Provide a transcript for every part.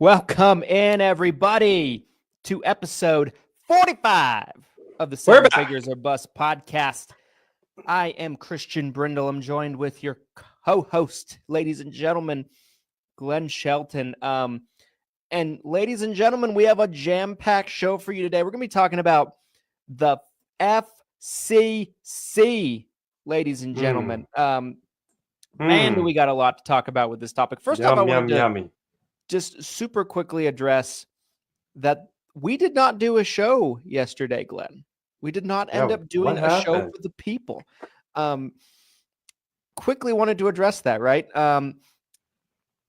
Welcome in, everybody, to episode 45 of the Seven Figures or Bust podcast. I am Christian Brindle. I'm joined with your co-host, ladies and gentlemen, Glen Shelton. And ladies and gentlemen, we have a jam-packed show for you today. We're going to be talking about the FCC, ladies and gentlemen. Man, we got a lot to talk about with this topic. First off, I wanted to just super quickly address that we did not do a show yesterday, Glenn. We did not end up doing a show for the people. Quickly wanted to address that, right?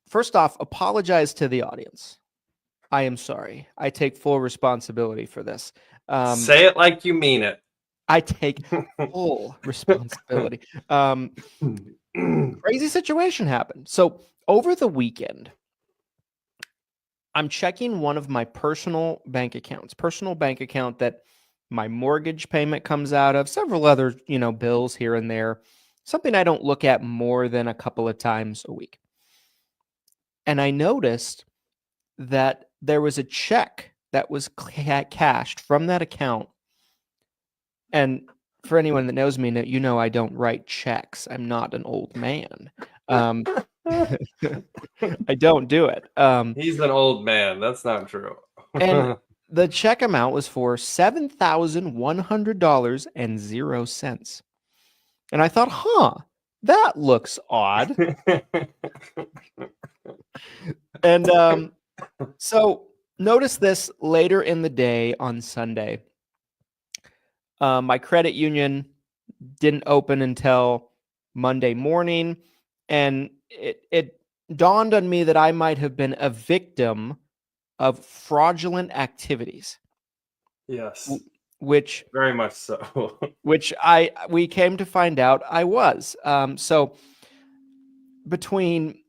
First off, apologize to the audience. I am sorry. I take full responsibility for this. Say it like you mean it. I take full responsibility. Crazy situation happened. So over the weekend, I'm checking one of my personal bank account that my mortgage payment comes out of, several other, bills here and there, something I don't look at more than a couple of times a week. And I noticed that there was a check that was cashed from that account. And for anyone that knows me, I don't write checks. I'm not an old man. I don't do it. He's an old man. That's not true. And the check amount was for $7,100.00. And I thought, that looks odd. And so notice this later in the day on Sunday. My credit union didn't open until Monday morning, and it dawned on me that I might have been a victim of fraudulent activities. Yes. Which very much so. Which we came to find out I was. So between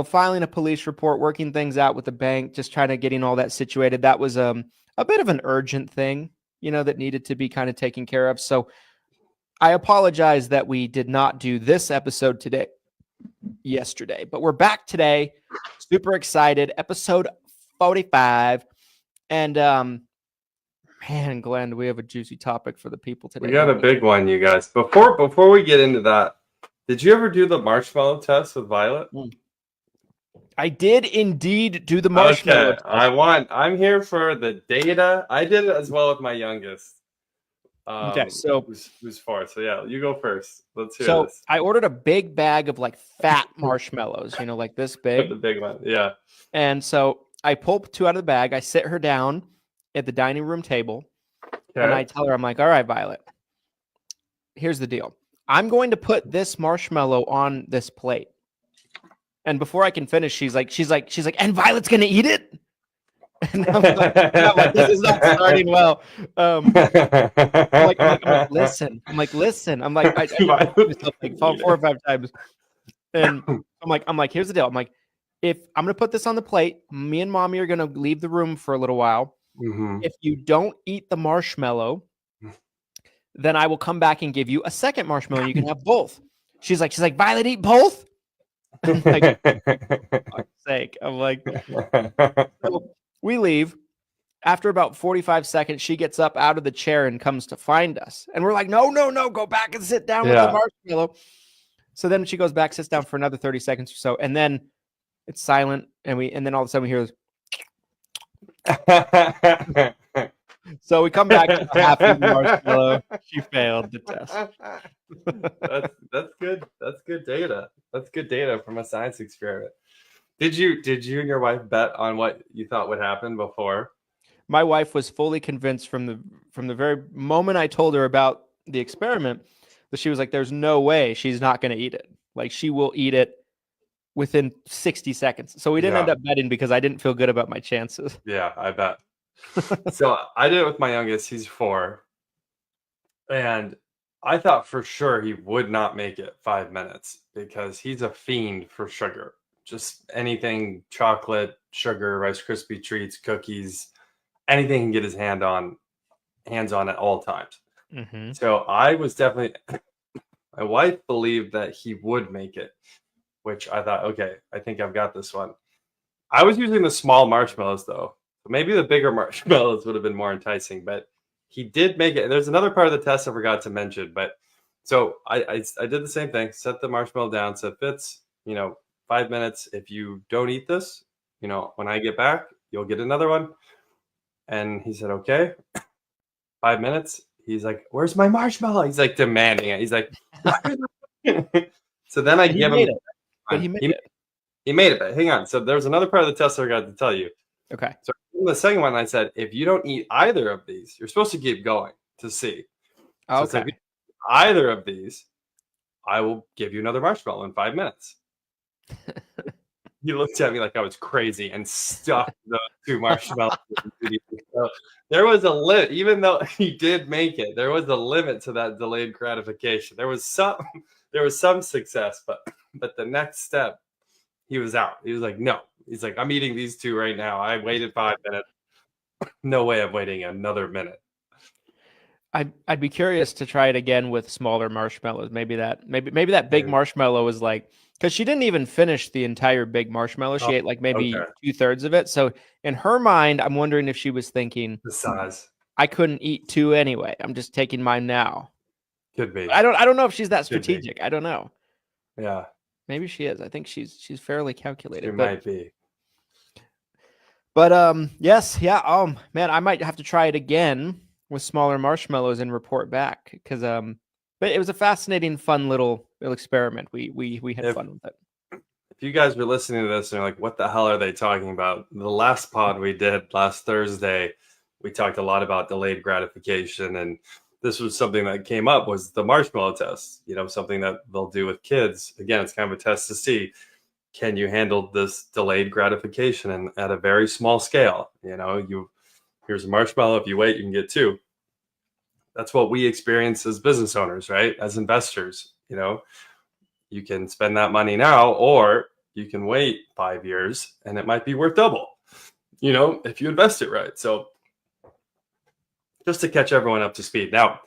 filing a police report, working things out with the bank, just trying to getting all that situated, that was a bit of an urgent thing, that needed to be kind of taken care of. So I apologize that we did not do this episode yesterday, but we're back today. Super excited. Episode 45. And man, Glenn, we have a juicy topic for the people today. We got a big one, you guys. Before we get into that, did you ever do the marshmallow test with Violet? I did indeed do the marshmallow test. I'm here for the data. I did it as well with my youngest. Okay, so who's 4? So yeah, you go first. Let's hear this. So I ordered a big bag of fat marshmallows, like this big. The big one, yeah. And so I pull 2 out of the bag. I sit her down at the dining room table, and I tell her, I'm like, all right, Violet, here's the deal. I'm going to put this marshmallow on this plate. And before I can finish, she's like, and Violet's going to eat it? And I'm like, this is not starting well. I'm like, listen. I'm like, I 4 or 5 times. And I'm like, here's the deal. I'm like, if I'm going to put this on the plate, me and Mommy are going to leave the room for a little while. Mm-hmm. If you don't eat the marshmallow, then I will come back and give you a second marshmallow and you can have both. She's like, Violet, eat both? I'm like, for fuck's sake. I'm like, so we leave. After about 45 seconds, she gets up out of the chair and comes to find us. And we're like, no, go back and sit down with the marshmallow. So then she goes back, sits down for another 30 seconds or so. And then it's silent. And then all of a sudden we hear this. So we come back to half of the marshmallow. She failed the test. That's good. That's good data. That's good data from a science experiment. Did you and your wife bet on what you thought would happen before? My wife was fully convinced from the very moment I told her about the experiment that she was like, there's no way she's not going to eat it. She will eat it within 60 seconds. So we didn't end up betting because I didn't feel good about my chances. Yeah, I bet. So I did it with my youngest. He's 4. And I thought for sure he would not make it 5 minutes because he's a fiend for sugar. Just anything, chocolate, sugar, Rice Krispie treats, cookies, anything he can get his hands on at all times. Mm-hmm. So I was definitely, my wife believed that he would make it, which I thought, okay, I think I've got this one. I was using the small marshmallows though. Maybe the bigger marshmallows would have been more enticing, but he did make it. There's another part of the test I forgot to mention, but so I did the same thing. Set the marshmallow down. Said, Fitz, 5 minutes. If you don't eat this, when I get back, you'll get another one. And he said, okay. 5 minutes. He's like, where's my marshmallow? He's like demanding it. He's like, so then I give him. It. But he made it. He made it. But hang on. So there's another part of the test I forgot to tell you. Okay. So the second one, I said, if you don't eat either of these, you're supposed to keep going to see. So Okay. it's like, either of these, I will give you another marshmallow in 5 minutes. He looked at me like I was crazy and stuck those 2 marshmallows. So there was a limit, even though he did make it. There was a limit to that delayed gratification. There was some success, but the next step, he was out. He was like, no. He's like, I'm eating these 2 right now. I waited 5 minutes. No way I'm waiting another minute. I'd be curious to try it again with smaller marshmallows. Maybe that big marshmallow was like, because she didn't even finish the entire big marshmallow. She ate like maybe 2/3 of it. So in her mind, I'm wondering if she was thinking the size. I couldn't eat 2 anyway. I'm just taking mine now. Could be. I don't know if she's that strategic. I don't know. Yeah. Maybe she is. I think she's fairly calculated. She might be. But yes, yeah. Man, I might have to try it again with smaller marshmallows and report back because but it was a fascinating, fun little experiment. We had fun with it. If you guys were listening to this and you're like, what the hell are they talking about? The last pod we did last Thursday, we talked a lot about delayed gratification, and this was something that came up was the marshmallow test. Something that they'll do with kids. Again, it's kind of a test to see, can you handle this delayed gratification and at a very small scale? Here's a marshmallow. If you wait, you can get 2. That's what we experience as business owners, right? As investors, you can spend that money now, or you can wait 5 years and it might be worth double, if you invest it right. So just to catch everyone up to speed. Now,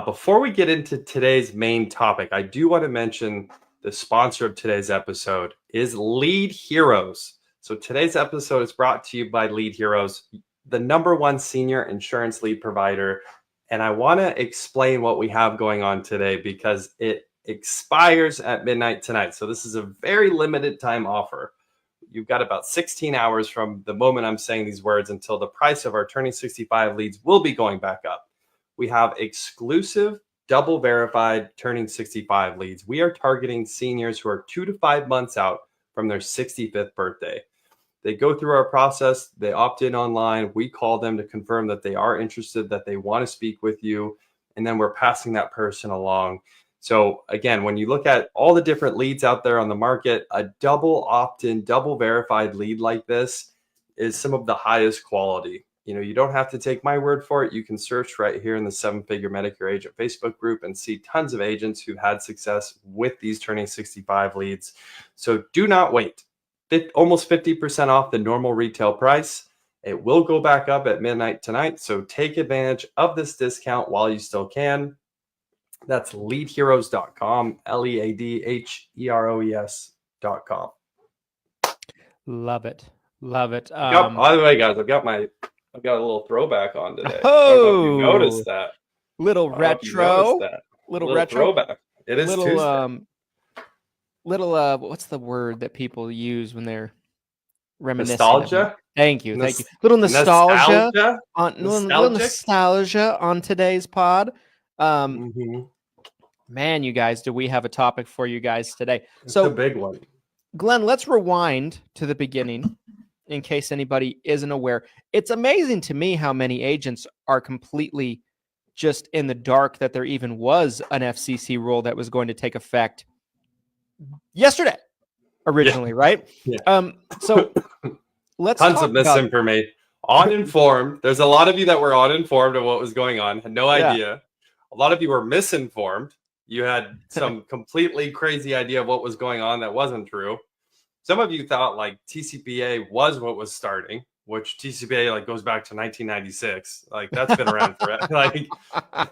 before we get into today's main topic, I do want to mention the sponsor of today's episode is Lead Heroes. So today's episode is brought to you by Lead Heroes, the #1 senior insurance lead provider. And I want to explain what we have going on today because it expires at midnight tonight. So this is a very limited time offer. You've got about 16 hours from the moment I'm saying these words until the price of our Turning 65 leads will be going back up. We have exclusive, double verified Turning 65 leads. We are targeting seniors who are 2 to 5 months out from their 65th birthday. They go through our process. They opt in online. We call them to confirm that they are interested, that they want to speak with you. And then we're passing that person along. So again, when you look at all the different leads out there on the market, a double opt-in, double verified lead like this is some of the highest quality. You don't have to take my word for it. You can search right here in the 7-Figure Medicare Agent Facebook group and see tons of agents who've had success with these Turning 65 leads. So do not wait. Almost 50% off the normal retail price. It will go back up at midnight tonight. So take advantage of this discount while you still can. That's leadheroes.com, LEADHEROES.com. Love it. Love it. By the way, guys, I've got a little throwback on today. Oh, I don't know if you noticed that. Little retro. Little retro throwback. It is Tuesday. What's the word that people use when they're reminiscing? Nostalgia? Thank you. Little nostalgia. Little nostalgia on today's pod. Man, you guys, do we have a topic for you guys today? It's a big one. Glenn, let's rewind to the beginning in case anybody isn't aware. It's amazing to me how many agents are completely just in the dark that there even was an FCC rule that was going to take effect yesterday originally, right? Yeah. So let's tons of misinformation. Uninformed. There's a lot of you that were uninformed of what was going on, had no idea. A lot of you were misinformed. You had some completely crazy idea of what was going on that wasn't true. Some of you thought like TCPA was what was starting, which TCPA goes back to 1996. That's been around forever.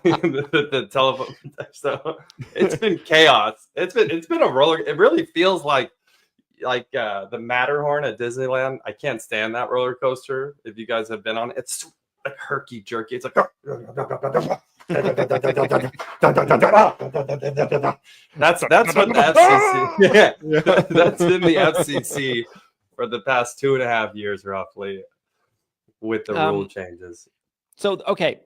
The telephone. So it's been chaos. It's been a roller. It really feels like the Matterhorn at Disneyland. I can't stand that roller coaster. If you guys have been on it, it's like herky jerky. It's like that's what the FCC. That's been the FCC for the past 2.5 years, roughly, with the rule changes. So, okay,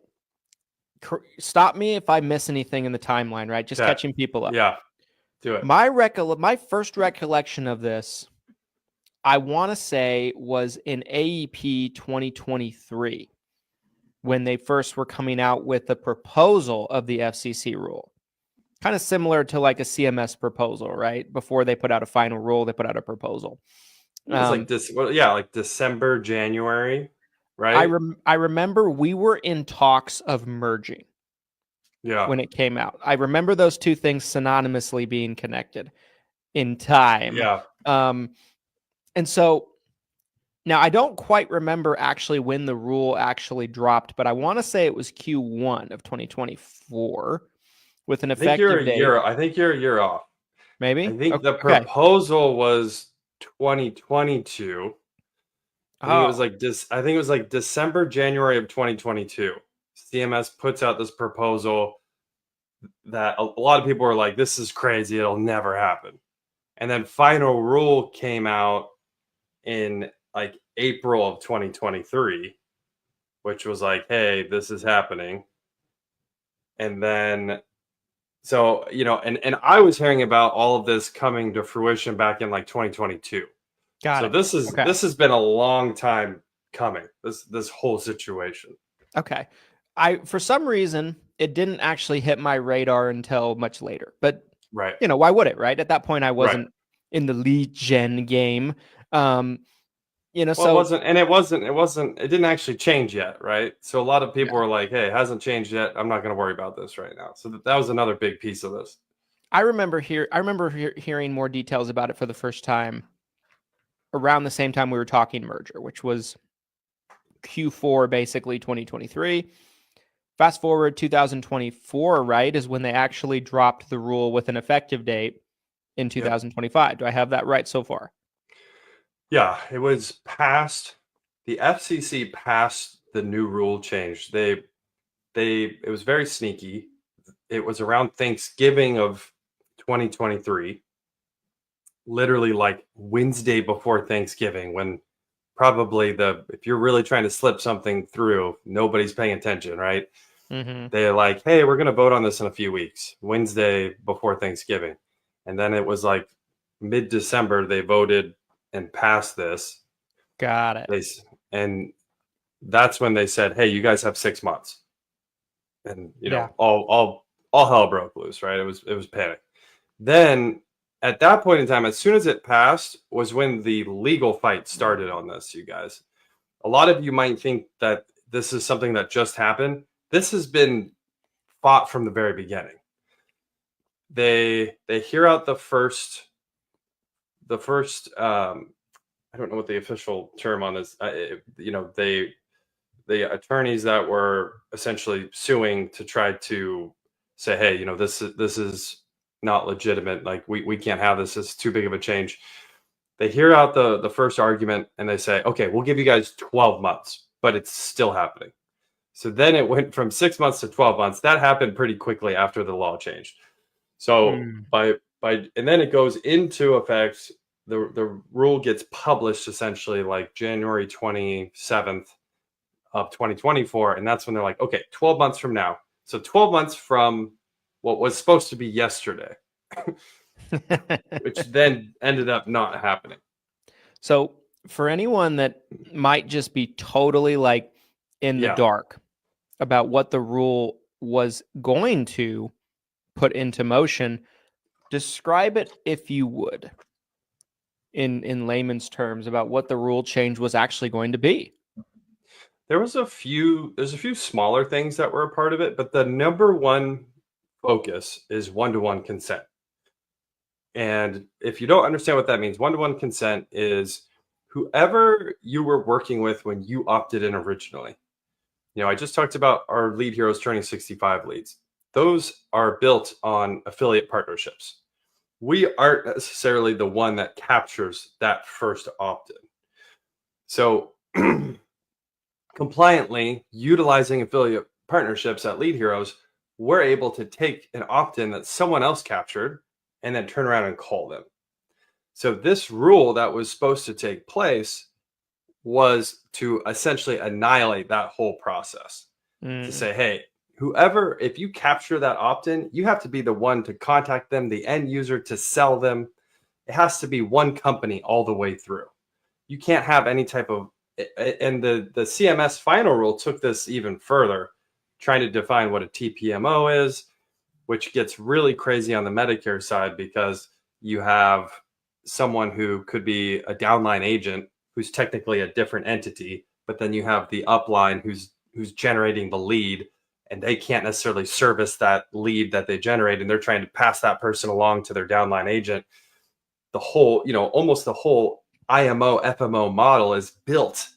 stop me if I miss anything in the timeline, right? Just catching people up. Yeah, do it. My first recollection of this, I want to say, was in AEP 2023, when they first were coming out with the proposal of the FCC rule. Kind of similar to like a CMS proposal, right? Before they put out a final rule, they put out a proposal. It was like this, like December, January, right? I remember we were in talks of merging. Yeah. When it came out, I remember those two things synonymously being connected in time. Yeah. And so now I don't quite remember actually when the rule actually dropped, but I want to say it was Q1 of 2024 with an effective date. I think you're a year off. Maybe. I think the proposal was 2022. I think it was like December, January of 2022. CMS puts out this proposal that a lot of people were like, this is crazy, it'll never happen. And then final rule came out in like April of 2023, which was like, hey, this is happening. And then, so, and I was hearing about all of this coming to fruition back in like 2022. This has been a long time coming, this whole situation. Okay. For some reason, it didn't actually hit my radar until much later. But, right. Why would it, right? At that point, I wasn't in the lead gen game. It didn't actually change yet, right? So a lot of people were like, hey, it hasn't changed yet. I'm not going to worry about this right now. So that was another big piece of this. I remember hearing more details about it for the first time around the same time we were talking merger, which was Q4, basically 2023. Fast forward 2024, right, is when they actually dropped the rule with an effective date in 2025. Yep. Do I have that right so far? Yeah, it was passed. The FCC passed the new rule change. It was very sneaky. It was around Thanksgiving of 2023, literally like Wednesday before Thanksgiving, when probably if you're really trying to slip something through, nobody's paying attention, right? Mm-hmm. They're like, hey, we're going to vote on this in a few weeks, Wednesday before Thanksgiving. And then it was like mid-December, they voted and passed this. Got it. And that's when they said, hey, you guys have 6 months. And, all hell broke loose, right? It was panic. Then at that point in time, as soon as it passed was when the legal fight started on this, you guys. A lot of you might think that this is something that just happened. This has been fought from the very beginning. They hear out the first I don't know what the official term on this, the attorneys that were essentially suing to try to say, hey, this is not legitimate. Like we can't have this. It's too big of a change. They hear out the first argument and they say, okay, we'll give you guys 12 months, but it's still happening. So then it went from 6 months to 12 months. That happened pretty quickly after the law changed. So and then it goes into effect. The rule gets published essentially like January 27th of 2024. And that's when they're like, okay, 12 months from now. So 12 months from what was supposed to be yesterday, which then ended up not happening. So for anyone that might just be totally like in the dark about what the rule was going to put into motion, describe it, if you would, in layman's terms, about what the rule change was actually going to be. There's a few smaller things that were a part of it, but the number one focus is one-to-one consent. And if you don't understand what that means, one-to-one consent is whoever you were working with when you opted in originally. I just talked about our lead heroes turning 65 leads. Those are built on affiliate partnerships. we aren't necessarily the one that captures that first opt-in. So compliantly utilizing affiliate partnerships at Lead Heroes, we're able to take an opt-in that someone else captured and then turn around and call them. So this rule that was supposed to take place was to essentially annihilate that whole process. To say, hey, whoever, if you capture that opt-in, you have to be the one to contact them, the end user, to sell them. It has to be one company all the way through. You can't have any type of, and the CMS final rule took this even further, trying to define what a TPMO is, which gets really crazy on the Medicare side because you have someone who could be a downline agent who's technically a different entity, but then you have the upline who's generating the lead, and they can't necessarily service that lead that they generate, and they're trying to pass that person along to their downline agent. The whole, almost the whole IMO FMO model is built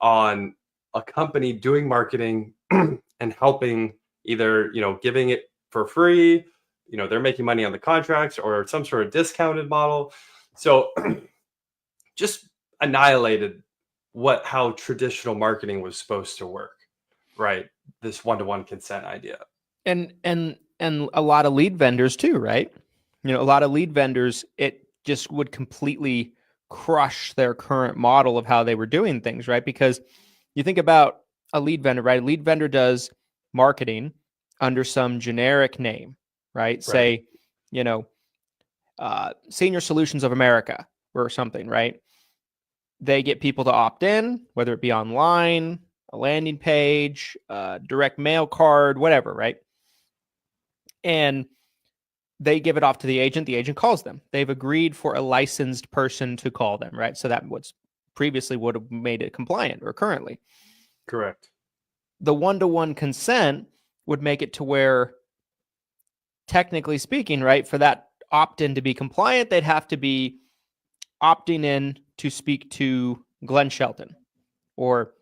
on a company doing marketing and helping, either giving it for free, they're making money on the contracts, or some sort of discounted model. So just annihilated how traditional marketing was supposed to work, right? This one-to-one consent idea. And a lot of lead vendors too, right? A lot of lead vendors, it just would completely crush their current model of how they were doing things, right? Because you think about a lead vendor, right? A lead vendor does marketing under some generic name, right? Say, Senior Solutions of America or something, right? They get people to opt in, whether it be online, a landing page, direct mail card, whatever, right? And they give it off to the agent. The agent calls them. They've agreed for a licensed person to call them, right? So that what's previously would have made it compliant, or currently. Correct. The one-to-one consent would make it to where, technically speaking, right, for that opt-in to be compliant, they'd have to be opting in to speak to Glen Shelton or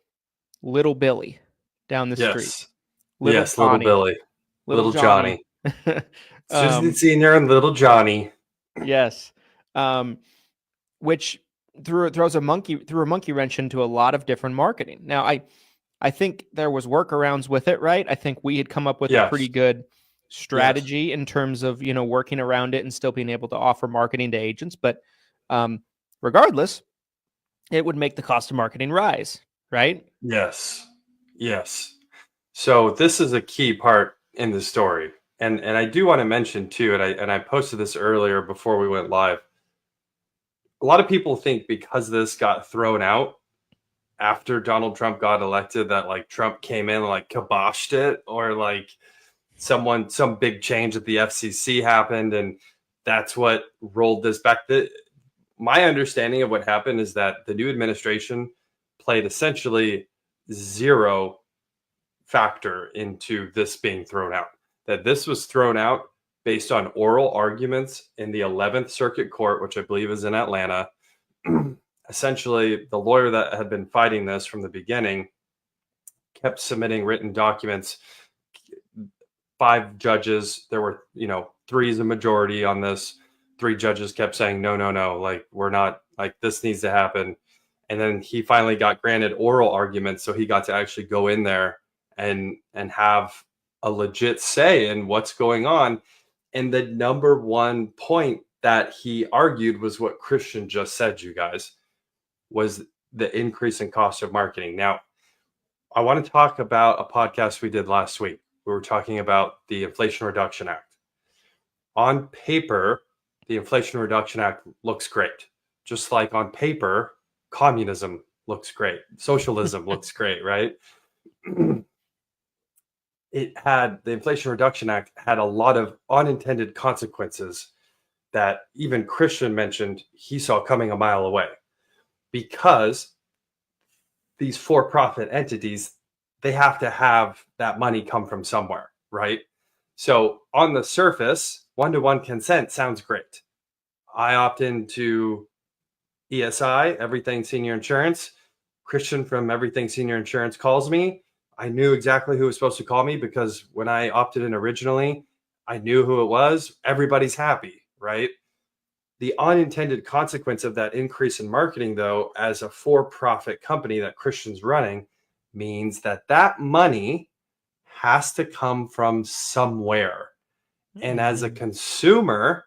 Little Billy down the street. Little Billy. Little Johnny. Susan Senior and Little Johnny. Yes. Which throws a monkey wrench into a lot of different marketing. Now, I think there was workarounds with it, right? I think we had come up with a pretty good strategy in terms of, working around it and still being able to offer marketing to agents. But regardless, it would make the cost of marketing rise, right? Yes. So this is a key part in the story. And I do want to mention too, and I posted this earlier before we went live. A lot of people think because this got thrown out after Donald Trump got elected, that like Trump came in and like kiboshed it, or like some big change at the FCC happened, and that's what rolled this back. My understanding of what happened is that the new administration played essentially zero factor into this being thrown out. That this was thrown out based on oral arguments in the 11th Circuit Court, which I believe is in Atlanta. Essentially, the lawyer that had been fighting this from the beginning kept submitting written documents. 5 judges, there were, 3 is a majority on this. 3 judges kept saying, no, like, we're not, like, this needs to happen. And then he finally got granted oral arguments, so he got to actually go in there and have a legit say in what's going on. And the number one point that he argued was what Christian just said, you guys, was the increase in cost of marketing. Now, I want to talk about a podcast we did last week. We were talking about the Inflation Reduction Act. On paper, the Inflation Reduction Act looks great. Just like on paper, communism looks great. Socialism looks great, right? The Inflation Reduction Act had a lot of unintended consequences that even Christian mentioned he saw coming a mile away, because these for-profit entities, they have to have that money come from somewhere, right? So on the surface, one-to-one consent sounds great. I opt into ESI, Everything Senior Insurance. Christian from Everything Senior Insurance calls me. I knew exactly who was supposed to call me because when I opted in originally, I knew who it was. Everybody's happy, right? The unintended consequence of that increase in marketing, though, as a for-profit company that Christian's running, means that that money has to come from somewhere. And as a consumer,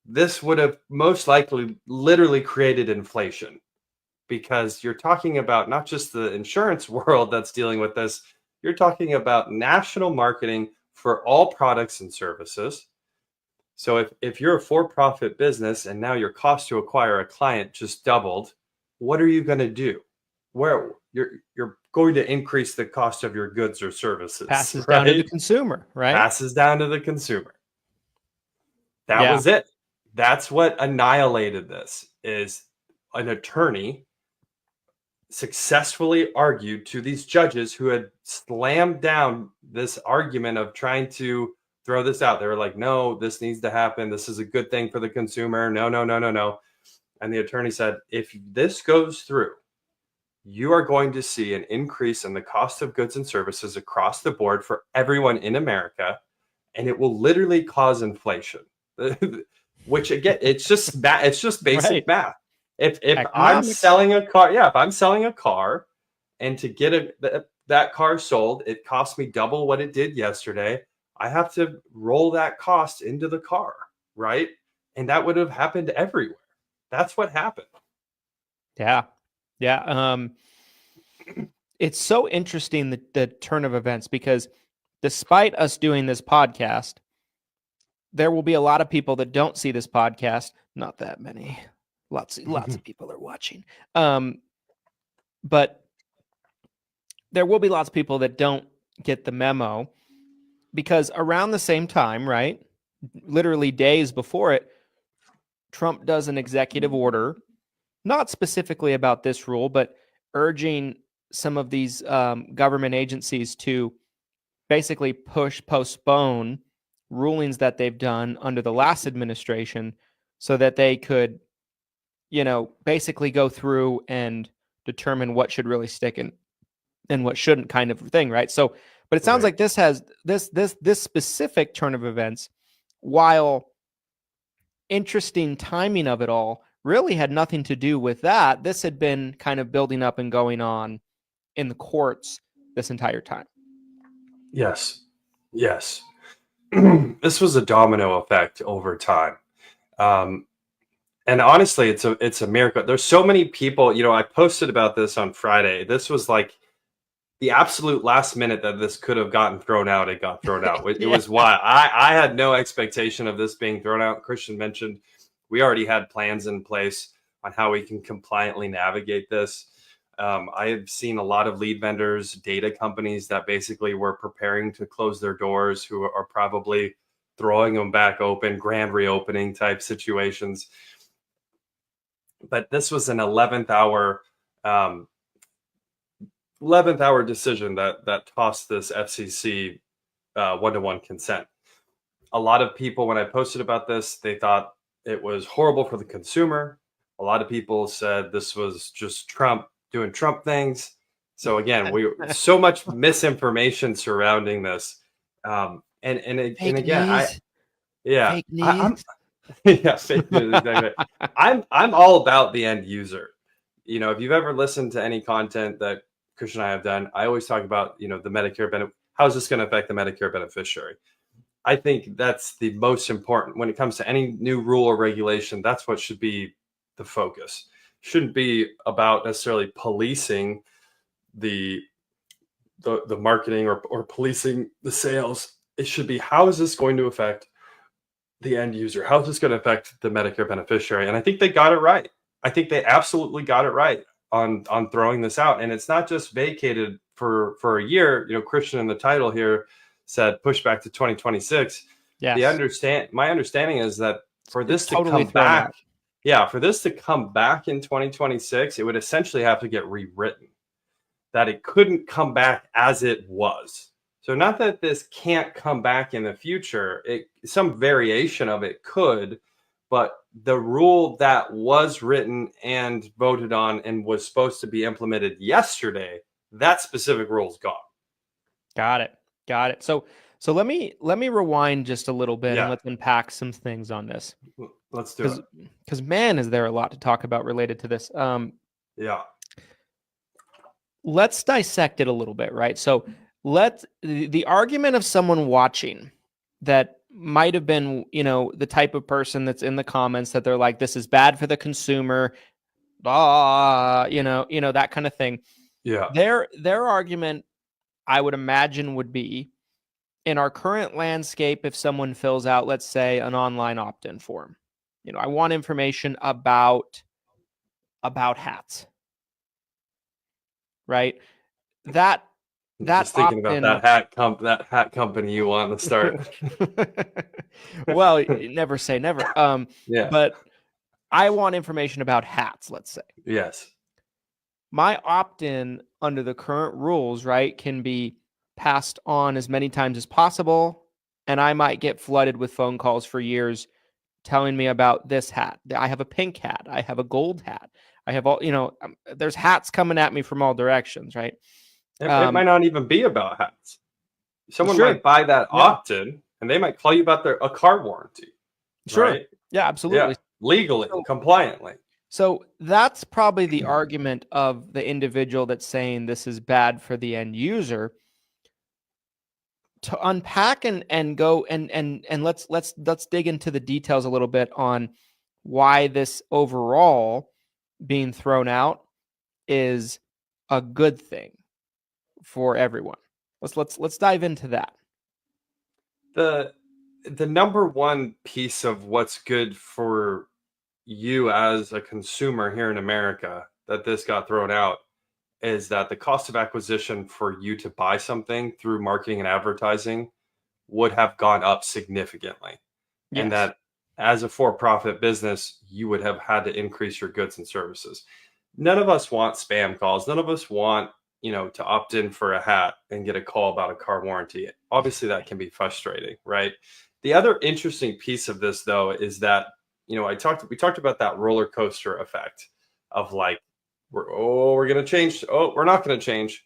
this would have most likely literally created inflation, because you're talking about not just the insurance world that's dealing with this, you're talking about national marketing for all products and services. So if you're a for-profit business and now your cost to acquire a client just doubled, what are you going to do? Where you're going to increase the cost of your goods or services. Passes right? down to the consumer, right? Passes down to the consumer. That Yeah. was it. That's what annihilated this, is an attorney successfully argued to these judges who had slammed down this argument of trying to throw this out. They were like, no, this needs to happen. This is a good thing for the consumer. No, no, no, no, no. And the attorney said, if this goes through, you are going to see an increase in the cost of goods and services across the board for everyone in America, and it will literally cause inflation. Which again, it's just basic math. If I'm selling a car, if I'm selling a car, and to get that car sold, it cost me double what it did yesterday, I have to roll that cost into the car, right? And that would have happened everywhere. That's what happened. Yeah. It's so interesting, the turn of events, because despite us doing this podcast, there will be a lot of people that don't see this podcast. Not that many. Lots of people are watching. But there will be lots of people that don't get the memo, because around the same time, right, literally days before it, Trump does an executive order, not specifically about this rule, but urging some of these government agencies to basically postpone rulings that they've done under the last administration, so that they could, basically go through and determine what should really stick and what shouldn't, kind of thing, right? So, but it sounds like this has this specific turn of events, while interesting timing of it all, really had nothing to do with that. This had been kind of building up and going on in the courts this entire time. Yes. This was a domino effect over time. And honestly, it's a miracle. There's so many people, I posted about this on Friday. This was like the absolute last minute that this could have gotten thrown out. It got thrown out. It was why I had no expectation of this being thrown out. Christian mentioned we already had plans in place on how we can compliantly navigate this. I have seen a lot of lead vendors, data companies that basically were preparing to close their doors, who are probably throwing them back open, grand reopening type situations. But this was an 11th hour decision that tossed this FCC one-to-one consent. A lot of people, when I posted about this, they thought it was horrible for the consumer. A lot of people said this was just Trump doing Trump things. So again, so much misinformation surrounding this. I'm fake news. Exactly. I'm all about the end user. If you've ever listened to any content that Christian and I have done, I always talk about, the Medicare benefit. How is this going to affect the Medicare beneficiary? I think that's the most important when it comes to any new rule or regulation. That's what should be the focus. Shouldn't be about necessarily policing the marketing or policing the sales. It should be, how is this going to affect the end user? How is this going to affect the Medicare beneficiary? And I think they got it right. I think they absolutely got it right on throwing this out. And it's not just vacated for a year. Christian in the title here said push back to 2026. Yes. My understanding is that for this to come back, for this to come back in 2026, it would essentially have to get rewritten, that it couldn't come back as it was. So not that this can't come back in the future, some variation of it could, but the rule that was written and voted on and was supposed to be implemented yesterday, that specific rule is gone. Got it. So let me rewind just a little bit and let's unpack some things on this. Let's do it. Because man, is there a lot to talk about related to this. Yeah. Let's dissect it a little bit, right? So the argument of someone watching that might have been, the type of person that's in the comments that they're like, this is bad for the consumer, that kind of thing. Yeah. Their argument, I would imagine, would be, in our current landscape, if someone fills out, let's say, an online opt-in form, I want information about hats, right? That Just thinking about that hat company you want to start. Well, never say never. Yeah. But I want information about hats, let's say. Yes. My opt-in under the current rules, right, can be passed on as many times as possible, and I might get flooded with phone calls for years telling me about this hat. I have a pink hat. I have a gold hat. I have all, there's hats coming at me from all directions, right? It might not even be about hats. Someone might buy that opt-in, and they might call you about a car warranty. Sure. Right? Yeah, absolutely. Yeah. Legally, compliantly. So that's probably the argument of the individual that's saying this is bad for the end user. To unpack and go and let's dig into the details a little bit on why this overall being thrown out is a good thing for everyone. Let's dive into that. The number one piece of what's good for you as a consumer here in America that this got thrown out is that the cost of acquisition for you to buy something through marketing and advertising would have gone up significantly. Yes. And that as a for-profit business, you would have had to increase your goods and services. None of us want spam calls. None of us want, to opt in for a hat and get a call about a car warranty. Obviously, that can be frustrating, right? The other interesting piece of this, though, is that, we talked about that roller coaster effect of like, we're going to change. Oh, we're not going to change.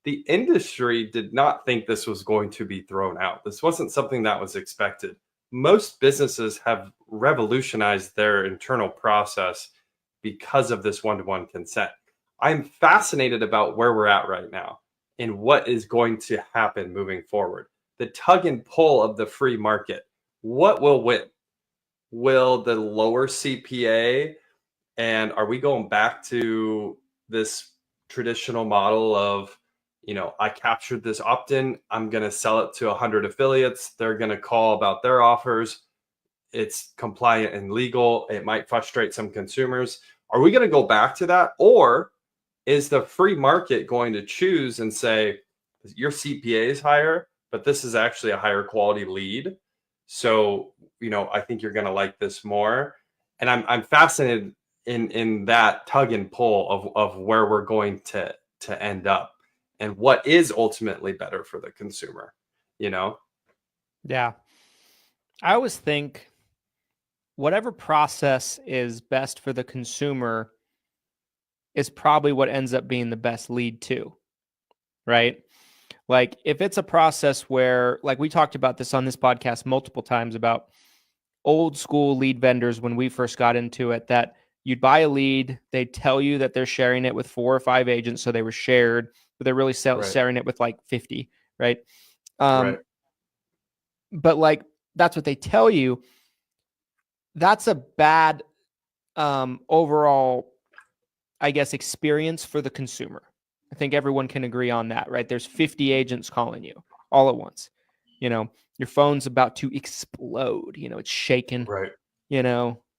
The industry did not think this was going to be thrown out. This wasn't something that was expected. Most businesses have revolutionized their internal process because of this one-to-one consent. I'm fascinated about where we're at right now and what is going to happen moving forward. The tug and pull of the free market. What will win? Will the lower CPA, and are we going back to this traditional model of, I captured this opt-in, I'm going to sell it to 100 affiliates. They're going to call about their offers. It's compliant and legal. It might frustrate some consumers. Are we going to go back to that? Or is the free market going to choose and say, your CPA is higher, but this is actually a higher quality lead. So, I think you're going to like this more. And I'm fascinated in that tug and pull of where we're going to end up and what is ultimately better for the consumer, Yeah. I always think whatever process is best for the consumer is probably what ends up being the best lead too, right? Like if it's a process where, like we talked about this on this podcast multiple times about old school lead vendors when we first got into it, that you'd buy a lead, they tell you that they're sharing it with 4 or 5 agents, so they were shared, but they're really sharing it with like 50, right? Right. But like that's what they tell you. That's a bad overall, I guess, experience for the consumer. I think everyone can agree on that, right? There's 50 agents calling you all at once. Your phone's about to explode. It's shaking. Right.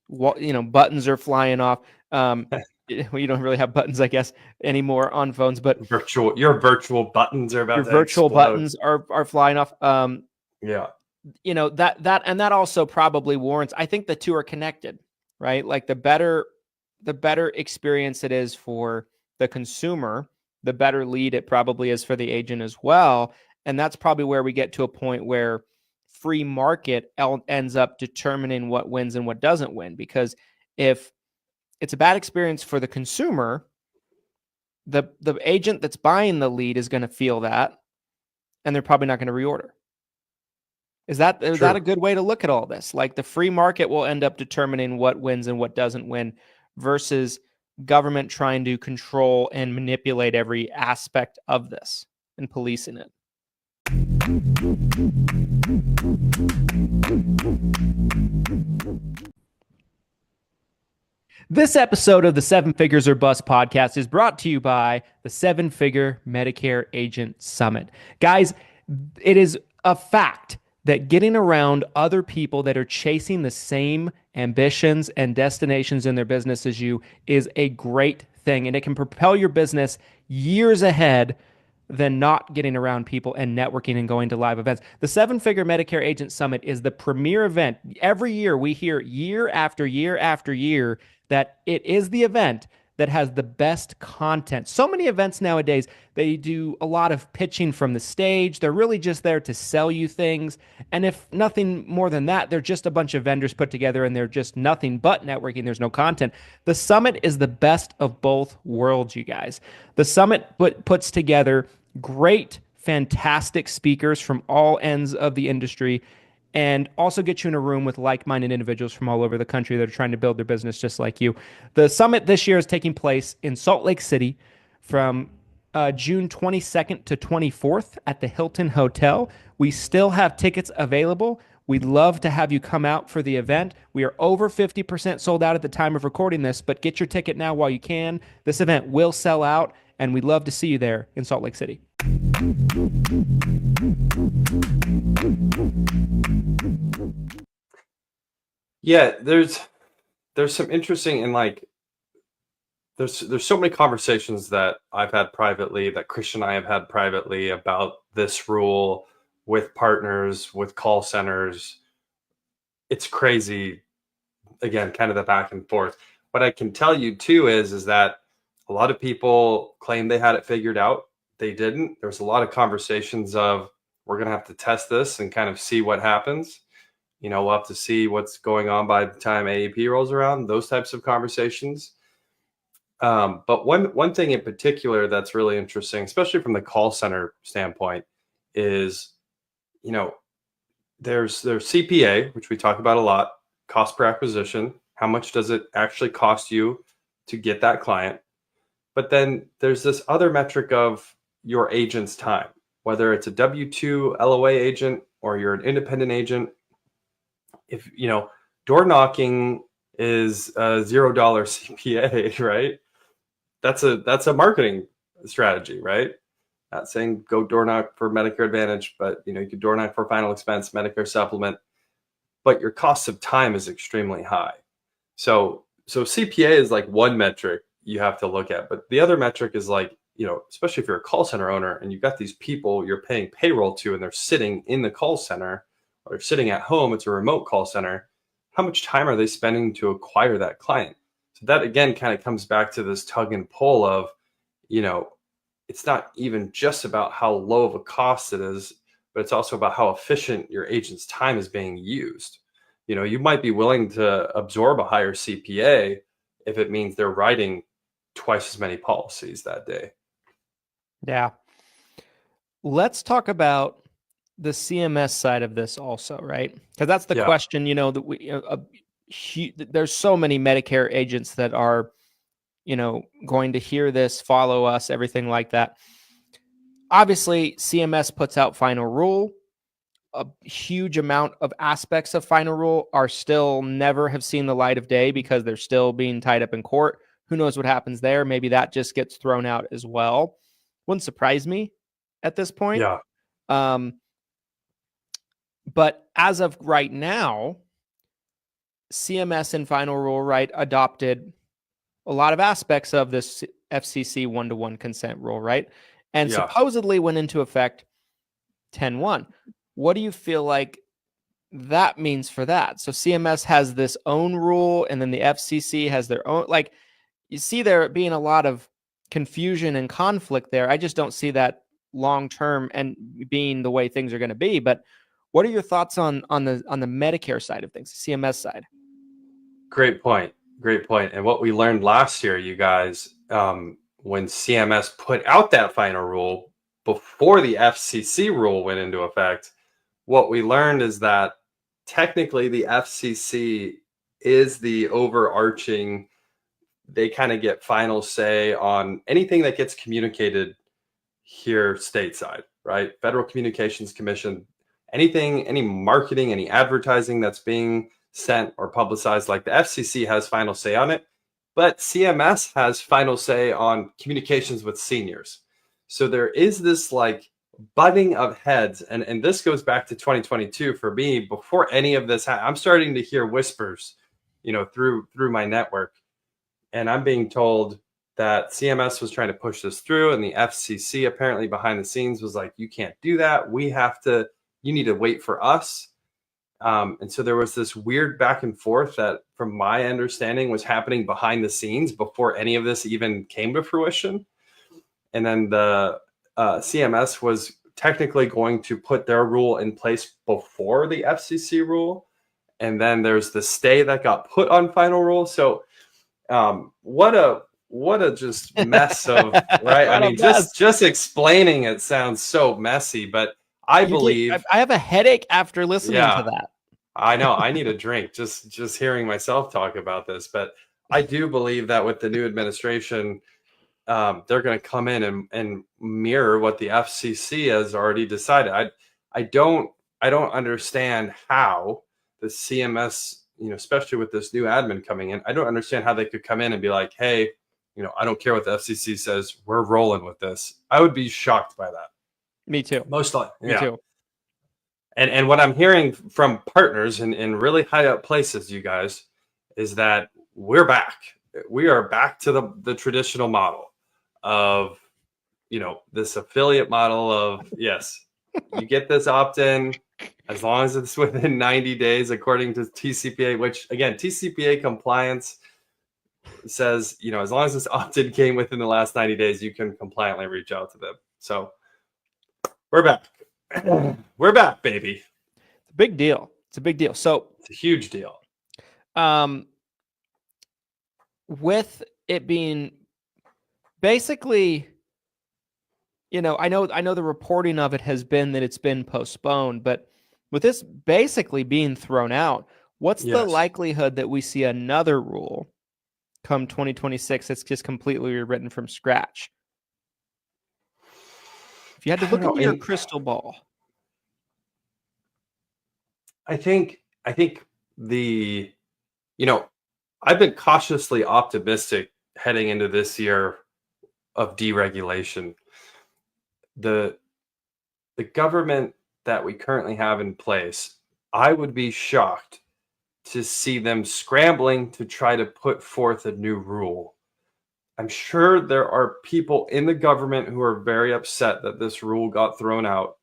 Buttons are flying off. You don't really have buttons, I guess, anymore on phones, but your virtual buttons are about to explode. Your virtual buttons are flying off. Yeah. That also probably warrants. I think the two are connected, right? Like the better experience it is for the consumer, the better lead it probably is for the agent as well. And that's probably where we get to a point where free market ends up determining what wins and what doesn't win. Because if it's a bad experience for the consumer, the agent that's buying the lead is going to feel that, and they're probably not going to reorder. Is that True. a good way to look at all this? Like the free market will end up determining what wins and what doesn't win versus government trying to control and manipulate every aspect of this and policing it. This episode of the Seven Figures or Bust podcast is brought to you by the Seven Figure Medicare Agent Summit. Guys, it is a fact that getting around other people that are chasing the same ambitions and destinations in their business as you is a great thing, and it can propel your business years ahead than not getting around people and networking and going to live events. The Seven Figure Medicare Agent Summit is the premier event. Every year we hear year after year after year that it is the event that has the best content. So many events nowadays, they do a lot of pitching from the stage. They're really just there to sell you things. And if nothing more than that, they're just a bunch of vendors put together and they're just nothing but networking. There's no content. The summit is the best of both worlds, you guys. The summit puts together great, fantastic speakers from all ends of the industry, and also get you in a room with like-minded individuals from all over the country that are trying to build their business just like you. The summit this year is taking place in Salt Lake City from June 22nd to 24th at the Hilton Hotel. We still have tickets available. We'd love to have you come out for the event. We are over 50% sold out at the time of recording this, but get your ticket now while you can. This event will sell out, and we'd love to see you there in Salt Lake City. Yeah, there's some interesting, and like there's so many conversations that I've had privately, that Christian and I have had privately about this rule with partners, with call centers. It's crazy. Again, kind of the back and forth. What I can tell you too is that a lot of people claim they had it figured out. They didn't. There's a lot of conversations of, we're going to have to test this and kind of see what happens. You know, we'll have to see what's going on by the time AEP rolls around, those types of conversations. But one thing in particular that's really interesting, especially from the call center standpoint, is, you know, there's CPA, which we talk about a lot, cost per acquisition. How much does it actually cost you to get that client? But then there's this other metric of your agent's time, whether it's a W-2 LOA agent or you're an independent agent. If, you know, door knocking is a $0 CPA, right? That's a marketing strategy, right? Not saying go door knock for Medicare Advantage, but, you know, you could door knock for final expense, Medicare supplement, but your cost of time is extremely high. So CPA is like one metric you have to look at, but the other metric is like, you know, especially if you're a call center owner and you've got these people you're paying payroll to and they're sitting in the call center or they're sitting at home, it's a remote call center. How much time are they spending to acquire that client? So that again kind of comes back to this tug and pull of, you know, it's not even just about how low of a cost it is, but it's also about how efficient your agent's time is being used. You know, you might be willing to absorb a higher CPA if it means they're writing twice as many policies that day. Yeah. Let's talk about the CMS side of this also, right? Because that's the question, you know, that there's so many Medicare agents that are, you know, going to hear this, follow us, everything like that. Obviously, CMS puts out final rule. A huge amount of aspects of final rule are still never have seen the light of day because they're still being tied up in court. Who knows what happens there? Maybe that just gets thrown out as well. Wouldn't surprise me at this point. Yeah. But as of right now, CMS in final rule, right, adopted a lot of aspects of this FCC one-to-one consent rule, right? And supposedly went into effect 10/1. What do you feel like that means for that? So CMS has this own rule, and then the FCC has their own. Like, you see there being a lot of confusion and conflict there. I just don't see that long term and being the way things are going to be. But what are your thoughts on the Medicare side of things, the CMS side? Great point. And what we learned last year, you guys, when CMS put out that final rule before the FCC rule went into effect, what we learned is that technically the FCC is the overarching, they kind of get final say on anything that gets communicated here stateside, right? Federal Communications Commission, anything, any marketing, any advertising that's being sent or publicized, like the FCC has final say on it, but CMS has final say on communications with seniors. So there is this like butting of heads, and this goes back to 2022 for me. Before any of this, I'm starting to hear whispers, through my network, and I'm being told that CMS was trying to push this through, and the FCC apparently behind the scenes was like, you can't do that. You need to wait for us. And so there was this weird back and forth that, from my understanding, was happening behind the scenes before any of this even came to fruition. And then the CMS was technically going to put their rule in place before the FCC rule. And then there's the stay that got put on final rule. So what a just mess of, right? I mean, just explaining it sounds so messy, but I have a headache after listening to that. I know. I need a drink just hearing myself talk about this. But I do believe that with the new administration, they're going to come in and mirror what the FCC has already decided. I don't understand how the CMS, especially with this new admin coming in, I don't understand how they could come in and be like, hey, I don't care what the FCC says, we're rolling with this. I would be shocked by that. Me too. Most likely. Me too. And what I'm hearing from partners in really high up places, you guys, is that we're back. We are back to the traditional model of, this affiliate model of, yes, you get this opt-in as long as it's within 90 days, according to TCPA, which, again, TCPA compliance says, as long as this opt-in came within the last 90 days, you can compliantly reach out to them. So we're back. We're back, baby. It's a big deal. It's a big deal. So it's a huge deal. With it being basically, I know the reporting of it has been that it's been postponed, but with this basically being thrown out, what's the likelihood that we see another rule come 2026 that's just completely rewritten from scratch? If you had to look at your crystal ball. I think I've been cautiously optimistic heading into this year of deregulation. The government that we currently have in place, I would be shocked to see them scrambling to try to put forth a new rule. I'm sure there are people in the government who are very upset that this rule got thrown out.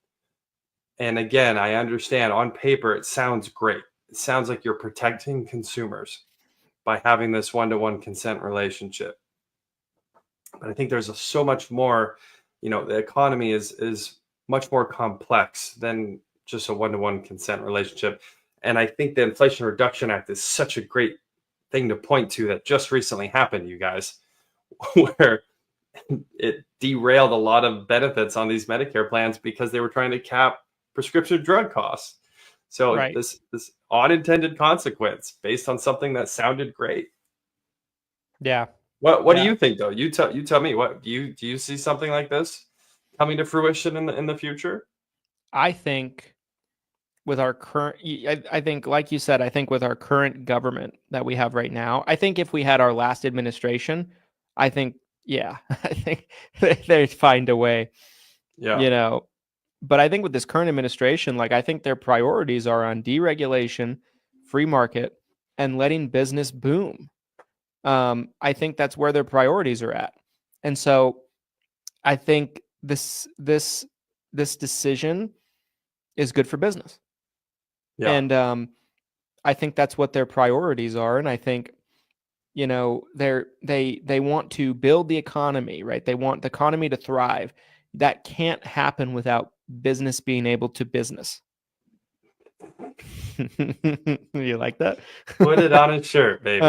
And again, I understand on paper, it sounds great. It sounds like you're protecting consumers by having this one-to-one consent relationship. But I think there's so much more, the economy is much more complex than just a one-to-one consent relationship. And I think the Inflation Reduction Act is such a great thing to point to that just recently happened, you guys, where it derailed a lot of benefits on these Medicare plans because they were trying to cap prescription drug costs. So this unintended consequence based on something that sounded great. Yeah. What do you think, though? You tell me. What do you see something like this coming to fruition in the future? I think with our current, I think, like you said, I think with our current government that we have right now, I think if we had our last administration, I think they'd find a way. Yeah. But I think with this current administration, I think their priorities are on deregulation, free market, and letting business boom. I think that's where their priorities are at. And so I think this decision is good for business. Yeah. And I think that's what their priorities are. And I think, they want to build the economy, right? They want the economy to thrive. That can't happen without business being able to business. You like that? Put it on a shirt, baby.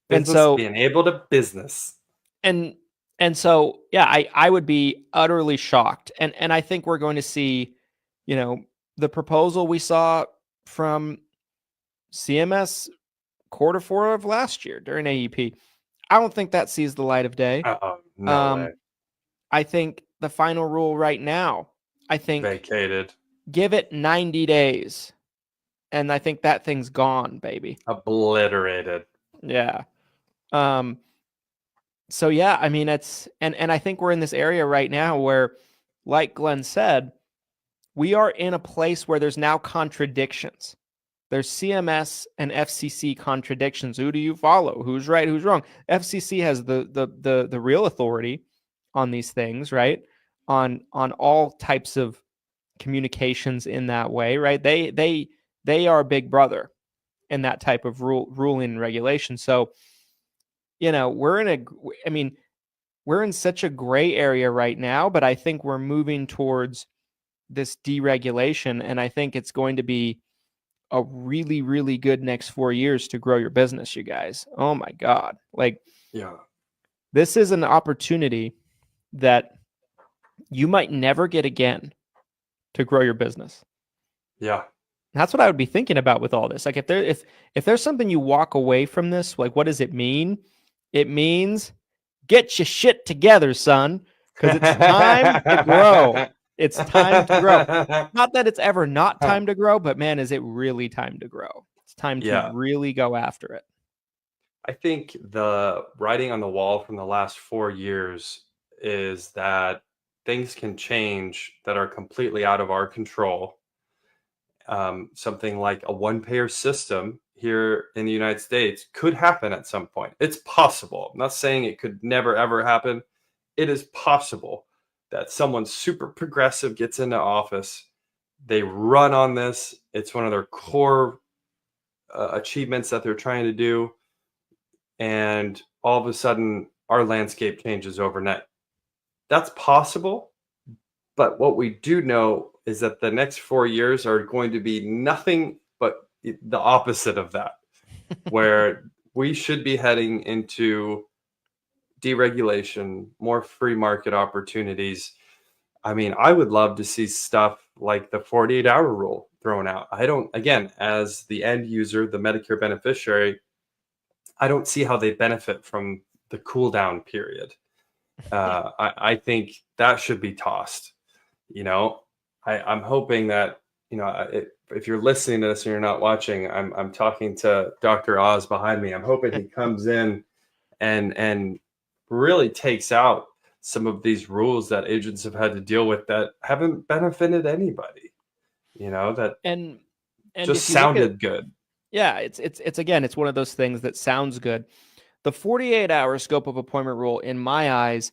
And so being able to business. And so, yeah, I would be utterly shocked. And I think we're going to see, the proposal we saw from CMS Q4 of last year during AEP, I don't think that sees the light of day. Oh, no way. I think the final rule right now, I think Vacated. give it 90 days. And I think that thing's gone, baby. Obliterated. Yeah. So yeah, I mean, it's, and I think we're in this area right now where, like Glenn said, we are in a place where there's now contradictions. There's CMS and FCC contradictions. Who do you follow? Who's right? Who's wrong? FCC has the real authority on these things, right? On all types of communications in that way, right? They are big brother in that type of ruling and regulation. So, we're in such a gray area right now, but I think we're moving towards this deregulation, and I think it's going to be a really, really good next 4 years to grow your business, you guys. Oh my God. This is an opportunity that you might never get again to grow your business. Yeah. That's what I would be thinking about with all this. Like if there's something you walk away from this, like what does it mean? It means get your shit together, son, because it's time to grow. It's time to grow. Not that it's ever not time to grow, but man, is it really time to grow? It's time to really go after it. I think the writing on the wall from the last 4 years is that things can change that are completely out of our control. Something like a one-payer system here in the United States could happen at some point. It's possible. I'm not saying it could never, ever happen. It is possible that someone super progressive gets into office. They run on this. It's one of their core achievements that they're trying to do. And all of a sudden, our landscape changes overnight. That's possible. But what we do know is that the next 4 years are going to be nothing but the opposite of that, where we should be heading into deregulation, more free market opportunities. I mean, I would love to see stuff like the 48-hour rule thrown out. Again, as the end user, the Medicare beneficiary, I don't see how they benefit from the cool down period. I think that should be tossed. I'm hoping that, if you're listening to this and you're not watching, I'm talking to Dr. Oz behind me. I'm hoping he comes in and really takes out some of these rules that agents have had to deal with that haven't benefited anybody, that and just sounded good. Yeah, it's one of those things that sounds good. The 48-hour scope of appointment rule, in my eyes,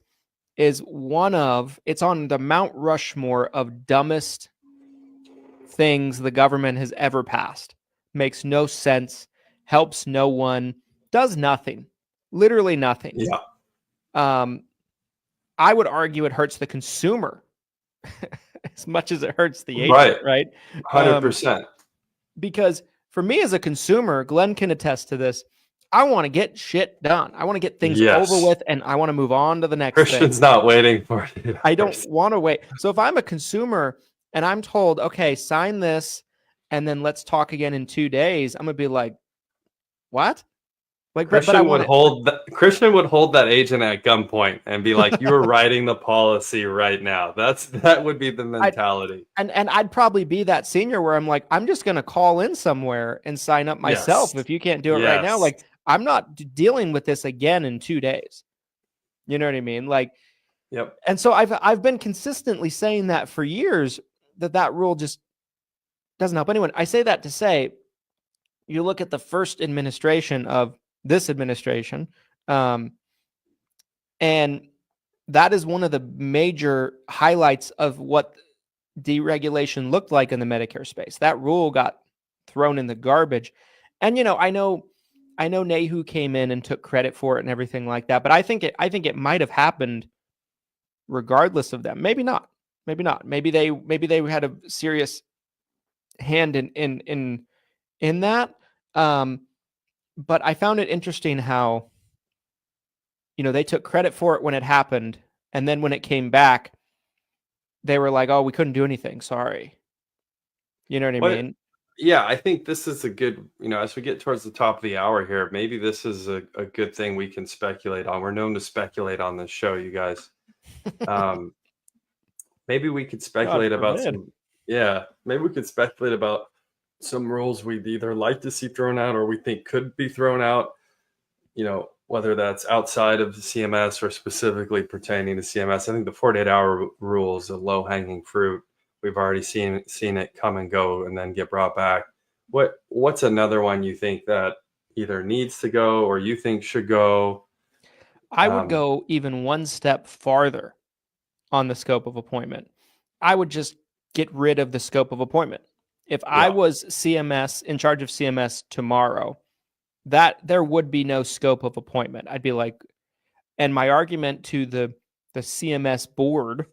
is it's on the Mount Rushmore of dumbest things the government has ever passed. Makes no sense, helps no one, does nothing, literally nothing. Yeah. I would argue it hurts the consumer as much as it hurts the agent, right? 100%. Because for me as a consumer, Glenn can attest to this, I want to get shit done. I want to get things over with, and I want to move on to the next thing. Christian's not waiting for it. I don't want to wait. So if I'm a consumer and I'm told, okay, sign this, and then let's talk again in 2 days, I'm going to be like, what? Like, Christian would hold that agent at gunpoint and be like, "You are writing the policy right now." That would be the mentality. And I'd probably be that senior where I'm like, I'm just going to call in somewhere and sign up myself if you can't do it right now. Like, I'm not dealing with this again in 2 days. You know what I mean? Like, yep. And so I've been consistently saying that for years, that rule just doesn't help anyone. I say that to say, you look at the first administration of this administration, and that is one of the major highlights of what deregulation looked like in the Medicare space. That rule got thrown in the garbage. And, I know Nehru came in and took credit for it and everything like that, but I think it might have happened regardless of them. Maybe not. Maybe they had a serious hand in that. But I found it interesting how, they took credit for it when it happened. And then when it came back, they were like, oh, we couldn't do anything. Sorry. You know what I What- mean? Yeah, I think this is a good, as we get towards the top of the hour here, maybe this is a good thing we can speculate on. We're known to speculate on this show, you guys. Maybe we could speculate about some rules we'd either like to see thrown out or we think could be thrown out, whether that's outside of the CMS or specifically pertaining to CMS. I think the 48-hour rule is a low-hanging fruit. We've already seen it come and go and then get brought back. What's another one you think that either needs to go or you think should go? I would go even one step farther on the scope of appointment. I would just get rid of the scope of appointment. If I was CMS, in charge of CMS tomorrow, that there would be no scope of appointment. I'd be like, and my argument to the CMS board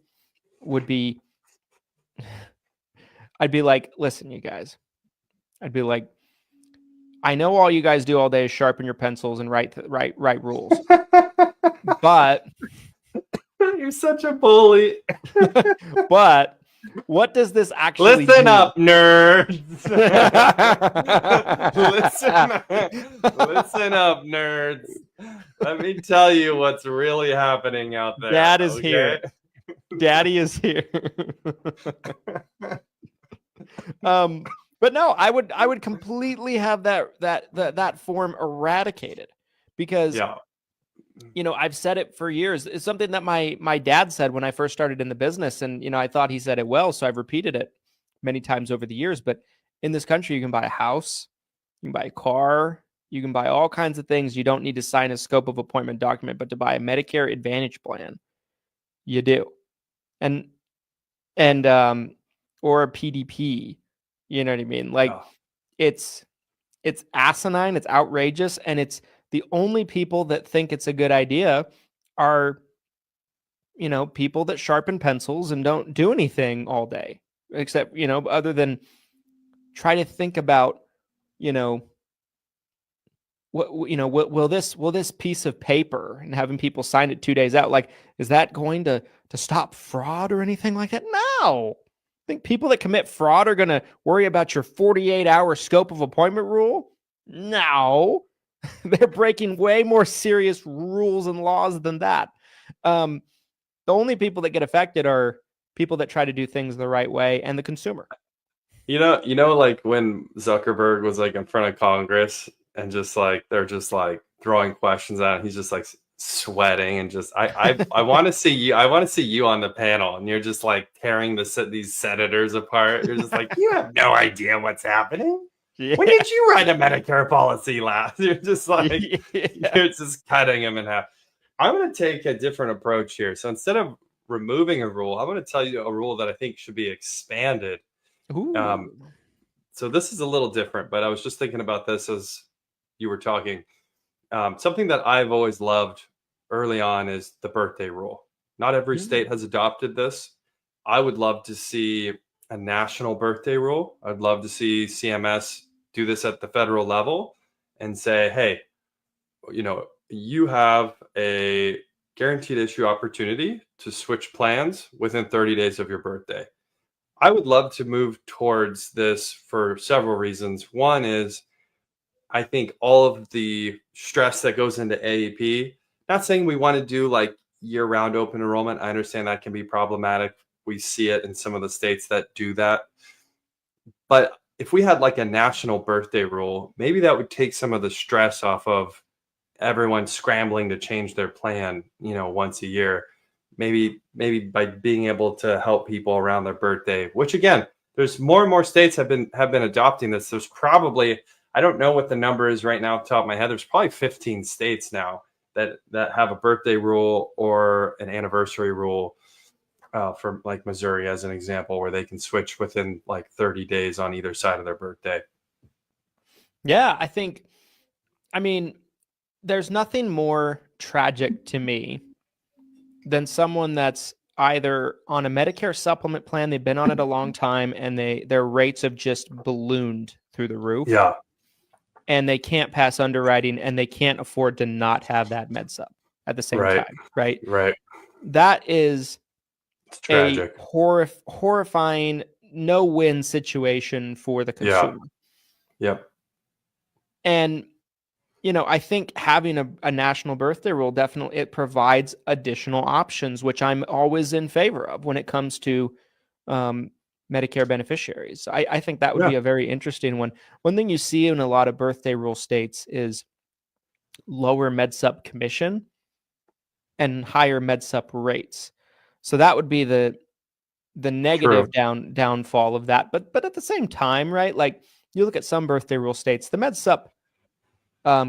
would be, I'd be like, listen, you guys. I'd be like, I know all you guys do all day is sharpen your pencils and write rules. But you're such a bully. But what does this actually listen do? up, nerds? listen up, nerds. Let me tell you what's really happening out there. Dad is here. Daddy is here. But no, I would completely have that form eradicated because I've said it for years. It's something that my dad said when I first started in the business, and I thought he said it well, so I've repeated it many times over the years. But in this country, you can buy a house, you can buy a car, you can buy all kinds of things. You don't need to sign a scope of appointment document, but to buy a Medicare Advantage plan, you do, and or a PDP. You know what I mean? Like it's asinine, it's outrageous, and it's the only people that think it's a good idea are, people that sharpen pencils and don't do anything all day, except, other than try to think about, will this piece of paper and having people sign it 2 days out, like, is that going to stop fraud or anything like that? No. I think people that commit fraud are going to worry about your 48-hour scope of appointment rule? No. They're breaking way more serious rules and laws than that. The only people that get affected are people that try to do things the right way and the consumer. Like when Zuckerberg was like in front of Congress and just like they're just like throwing questions at him, he's just like sweating and just I want to see you. I want to see you on the panel, and you're just like tearing these senators apart. You're just like, you have no idea what's happening. Yeah. When did you write a Medicare policy last? You're just like, you're just cutting them in half. I'm going to take a different approach here. So instead of removing a rule, I'm going to tell you a rule that I think should be expanded. So this is a little different, but I was just thinking about this as you were talking. Something that I've always loved early on is the birthday rule. Not every state has adopted this. I would love to see a national birthday rule. I'd love to see CMS do this at the federal level and say, hey, you have a guaranteed issue opportunity to switch plans within 30 days of your birthday. I would love to move towards this for several reasons. One is I think all of the stress that goes into AEP, not saying we want to do like year-round open enrollment. I understand that can be problematic. We see it in some of the states that do that. But if we had like a national birthday rule, maybe that would take some of the stress off of everyone scrambling to change their plan, once a year. Maybe by being able to help people around their birthday, which again, there's more and more states have been adopting this. There's probably, I don't know what the number is right now off the top of my head. There's probably 15 states now that have a birthday rule or an anniversary rule. For like Missouri as an example, where they can switch within like 30 days on either side of their birthday. Yeah, there's nothing more tragic to me than someone that's either on a Medicare supplement plan, they've been on it a long time, and their rates have just ballooned through the roof. Yeah. And they can't pass underwriting, and they can't afford to not have that med sup at the same time. Right. Right. That is it's tragic. A horrifying no-win situation for the Yeah. consumer. Yep. And, I think having a national birthday rule definitely, it provides additional options, which I'm always in favor of when it comes to Medicare beneficiaries. I think that would be a very interesting one. One thing you see in a lot of birthday rule states is lower MedSup commission and higher MedSup rates. So that would be the negative downfall of that. But at the same time, right? Like you look at some birthday rule states, the MedSup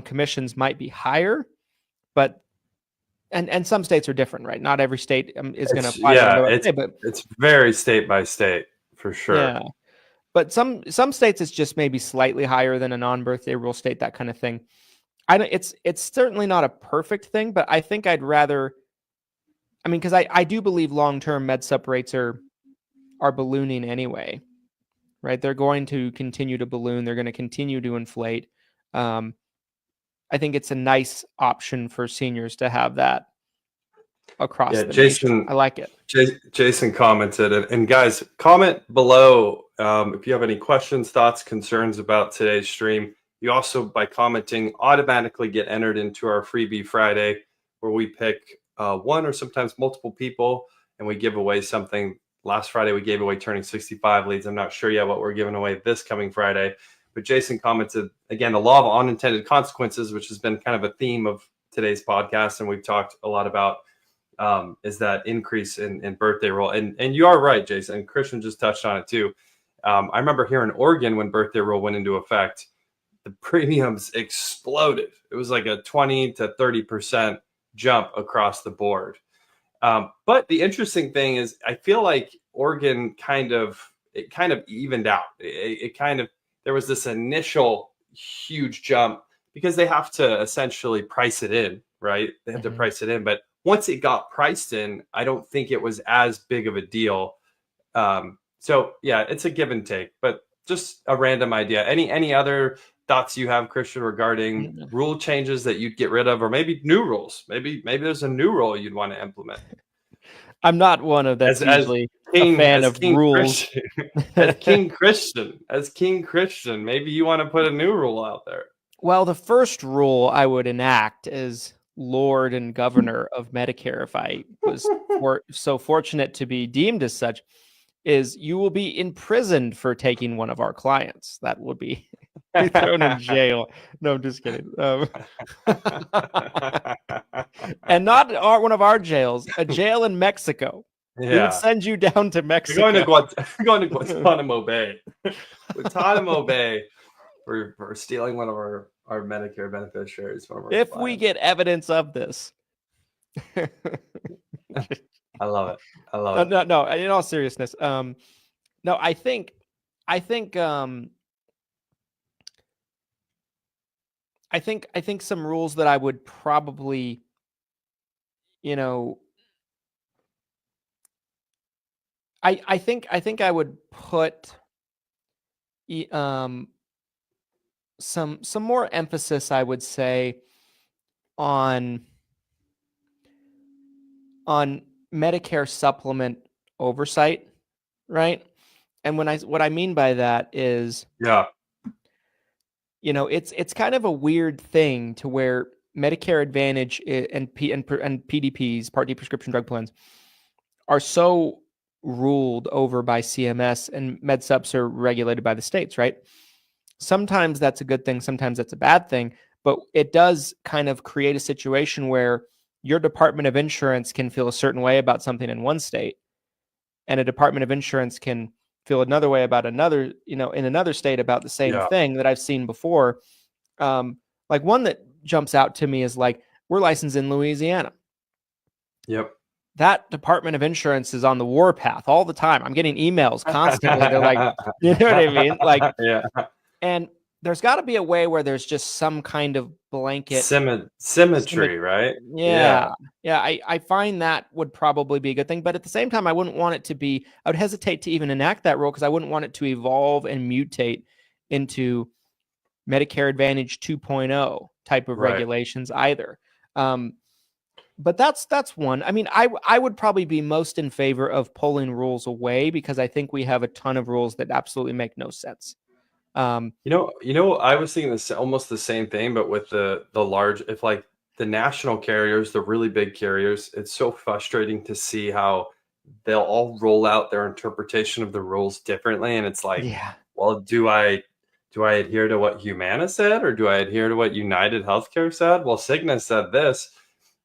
commissions might be higher, but and some states are different, right? Not every state is going to apply but it's very state by state for sure. Yeah, but some states it's just maybe slightly higher than a non-birthday rule state, that kind of thing. It's certainly not a perfect thing, but I think I'd rather. I mean, because I do believe long-term MedSup rates are ballooning anyway, right? They're going to continue to balloon. They're going to continue to inflate. I think it's a nice option for seniors to have that across the Jason, nation. I like it. Jason commented, and guys, comment below if you have any questions, thoughts, concerns about today's stream. You also, by commenting, automatically get entered into our Freebie Friday, where we pick one or sometimes multiple people, and we give away something. Last Friday, we gave away turning 65 leads. I'm not sure yet what we're giving away this coming Friday. But Jason commented, again, the law of unintended consequences, which has been kind of a theme of today's podcast, and we've talked a lot about, is that increase in birthday rule. And you are right, Jason, and Christian just touched on it too. I remember here in Oregon when birthday rule went into effect, the premiums exploded. It was like a 20 to 30% jump across the board. But the interesting thing is, I feel like Oregon kind of evened out. There was this initial huge jump because they have to essentially price it in, right? They have to price it in. But once it got priced in, I don't think it was as big of a deal. So yeah, it's a give and take, but just a random idea. Any other thoughts you have, Christian, regarding rule changes that you'd get rid of, or maybe new rules? Maybe there's a new rule you'd want to implement. I'm not one of that's usually a fan of rules. As King Christian, maybe you want to put a new rule out there. Well, the first rule I would enact as Lord and Governor of Medicare, if I was so fortunate to be deemed as such, is you will be imprisoned for taking one of our clients. That would be thrown in jail. No, I'm just kidding. And not one of our jails, a jail in Mexico. Yeah. We would send you down to Mexico. You're going to Guantanamo Bay. Guantanamo Bay for stealing one of our Medicare beneficiaries. If clients. We get evidence of this. I love it. No. In all seriousness, no. I think some rules that I would probably, I think I would put some more emphasis, I would say, on Medicare supplement oversight, right? And what I mean by that is, it's kind of a weird thing to where Medicare Advantage and PDPs, Part D prescription drug plans, are so ruled over by CMS, and MedSups are regulated by the states, right? Sometimes that's a good thing, sometimes that's a bad thing, but it does kind of create a situation where your Department of Insurance can feel a certain way about something in one state, and a Department of Insurance can feel another way about another, in another state about the same thing that I've seen before. Like one that jumps out to me is like, we're licensed in Louisiana. Yep. That Department of Insurance is on the warpath all the time. I'm getting emails constantly. They're like, you know what I mean? Like, yeah. And there's got to be a way where there's just some kind of blanket symmetry, right? Yeah. I find that would probably be a good thing, but at the same time, I wouldn't want it to be. I would hesitate to even enact that rule because I wouldn't want it to evolve and mutate into Medicare Advantage 2.0 type of regulations either. but that's one. I mean, I would probably be most in favor of pulling rules away because I think we have a ton of rules that absolutely make no sense. I was thinking this almost the same thing, but with the large, if like the national carriers, the really big carriers, it's so frustrating to see how they'll all roll out their interpretation of the rules differently, and it's like, Yeah. well, do I adhere to what Humana said, or do I adhere to what United Healthcare said? Well, Cigna said this.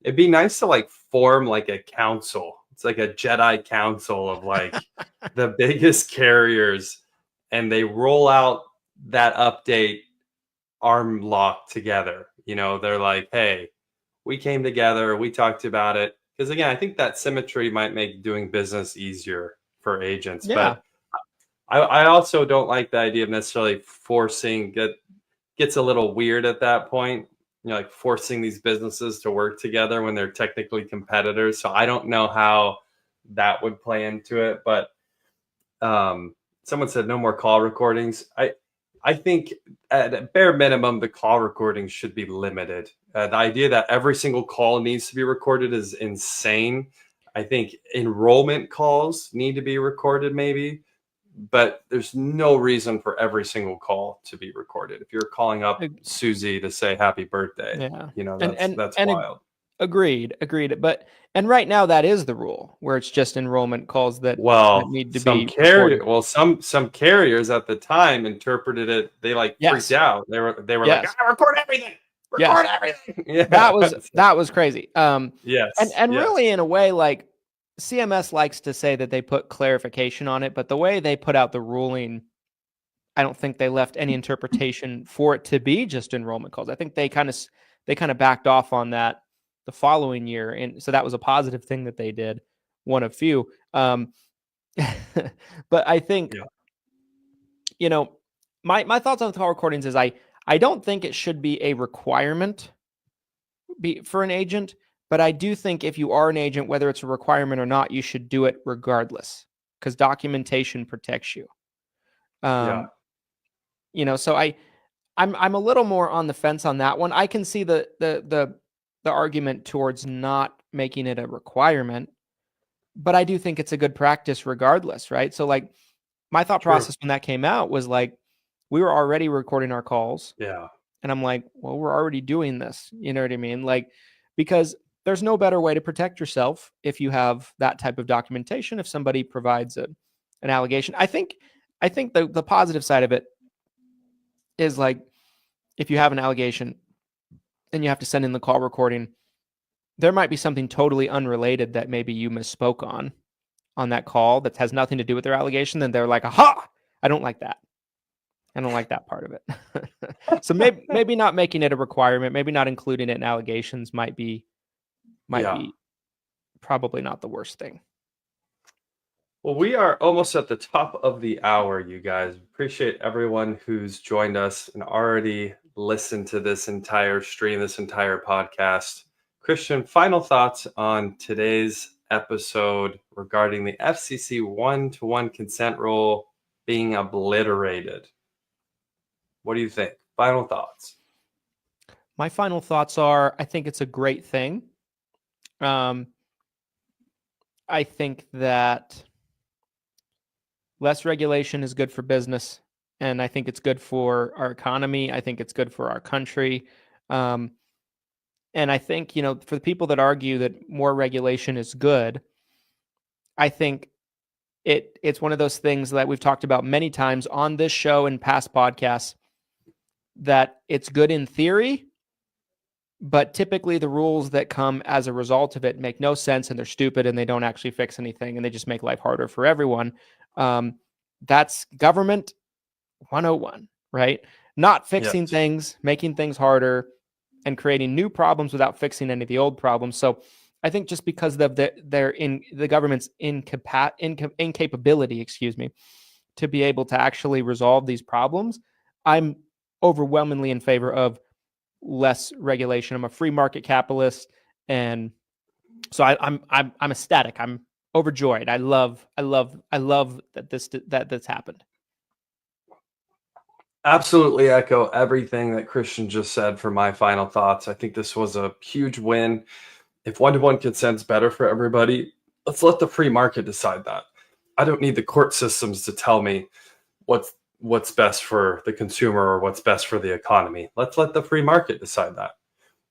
It'd be nice to like form like a council. It's like a Jedi council of like the biggest carriers, and they roll out that update arm locked together. They're like, hey, we came together, we talked about it. Because again, I think that symmetry might make doing business easier for agents. Yeah. But I also don't like the idea of necessarily forcing, gets a little weird at that point, like forcing these businesses to work together when they're technically competitors. So I don't know how that would play into it. But someone said no more call recordings. I think at a bare minimum, the call recordings should be limited. The idea that every single call needs to be recorded is insane. I think enrollment calls need to be recorded maybe, but there's no reason for every single call to be recorded. If you're calling up Susie to say happy birthday, that's wild. Agreed. And right now that is the rule, where it's just enrollment calls that need to be recorded. Some carriers at the time interpreted it. They freaked out. They were like, record everything. Record everything. Yeah. That was crazy. Yes. And really, in a way, like CMS likes to say that they put clarification on it, but the way they put out the ruling, I don't think they left any interpretation for it to be just enrollment calls. I think they kind of backed off on that the following year, and so that was a positive thing that they did, one of few. But I think, my thoughts on call recordings is I don't think it should be a requirement for an agent, but I do think if you are an agent, whether it's a requirement or not, you should do it regardless because documentation protects you. So I'm a little more on the fence on that one. I can see the argument towards not making it a requirement, but I do think it's a good practice regardless, right? So like my thought process when that came out was like, we were already recording our calls. Yeah. And I'm like, well, we're already doing this. You know what I mean? Like, because there's no better way to protect yourself if you have that type of documentation. If somebody provides an allegation, I think the positive side of it is like, if you have an allegation and you have to send in the call recording, there might be something totally unrelated that maybe you misspoke on that call that has nothing to do with their allegation. Then they're like, aha, I don't like that. I don't like that part of it. So maybe not making it a requirement, maybe not including it in allegations might be probably not the worst thing. Well, we are almost at the top of the hour, you guys. Appreciate everyone who's joined us and already listened to this entire stream, this entire podcast. Christian, final thoughts on today's episode regarding the FCC One-to-One Consent Rule being obliterated. What do you think? Final thoughts. My final thoughts are, I think it's a great thing. I think that less regulation is good for business, and I think it's good for our economy. I think it's good for our country. And I think, for the people that argue that more regulation is good, I think it's one of those things that we've talked about many times on this show and past podcasts, that it's good in theory, but typically the rules that come as a result of it make no sense, and they're stupid, and they don't actually fix anything, and they just make life harder for everyone. That's government 101, right? Not fixing things, making things harder, and creating new problems without fixing any of the old problems. So I think just because of the government's incapability, to be able to actually resolve these problems, I'm overwhelmingly in favor of less regulation. I'm a free market capitalist, and so I'm ecstatic. I'm overjoyed. I love that that's happened. Absolutely echo everything that Christian just said for my final thoughts. I think this was a huge win. If one-to-one consent's better for everybody, let's let the free market decide that. I don't need the court systems to tell me what's best for the consumer or what's best for the economy. Let's let the free market decide that,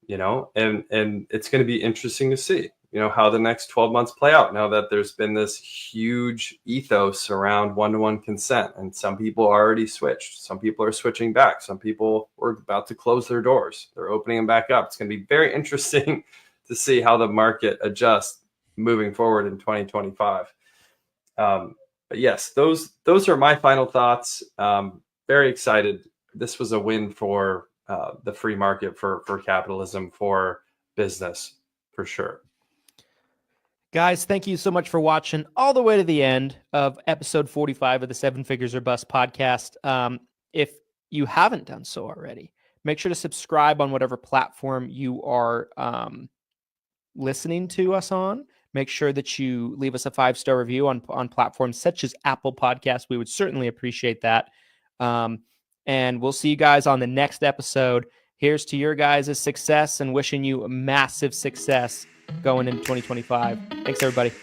and it's going to be interesting to see, how the next 12 months play out now that there's been this huge ethos around one-to-one consent, and some people already switched. Some people are switching back. Some people were about to close their doors. They're opening them back up. It's going to be very interesting to see how the market adjusts moving forward in 2025. But yes, those are my final thoughts. Very excited. This was a win for the free market, for capitalism, for business, for sure. Guys, thank you so much for watching all the way to the end of episode 45 of the 7 Figures or Bust podcast. If you haven't done so already, make sure to subscribe on whatever platform you are listening to us on. Make sure that you leave us a 5-star review on platforms such as Apple Podcasts. We would certainly appreciate that. And we'll see you guys on the next episode. Here's to your guys' success and wishing you a massive success going into 2025. Thanks, everybody.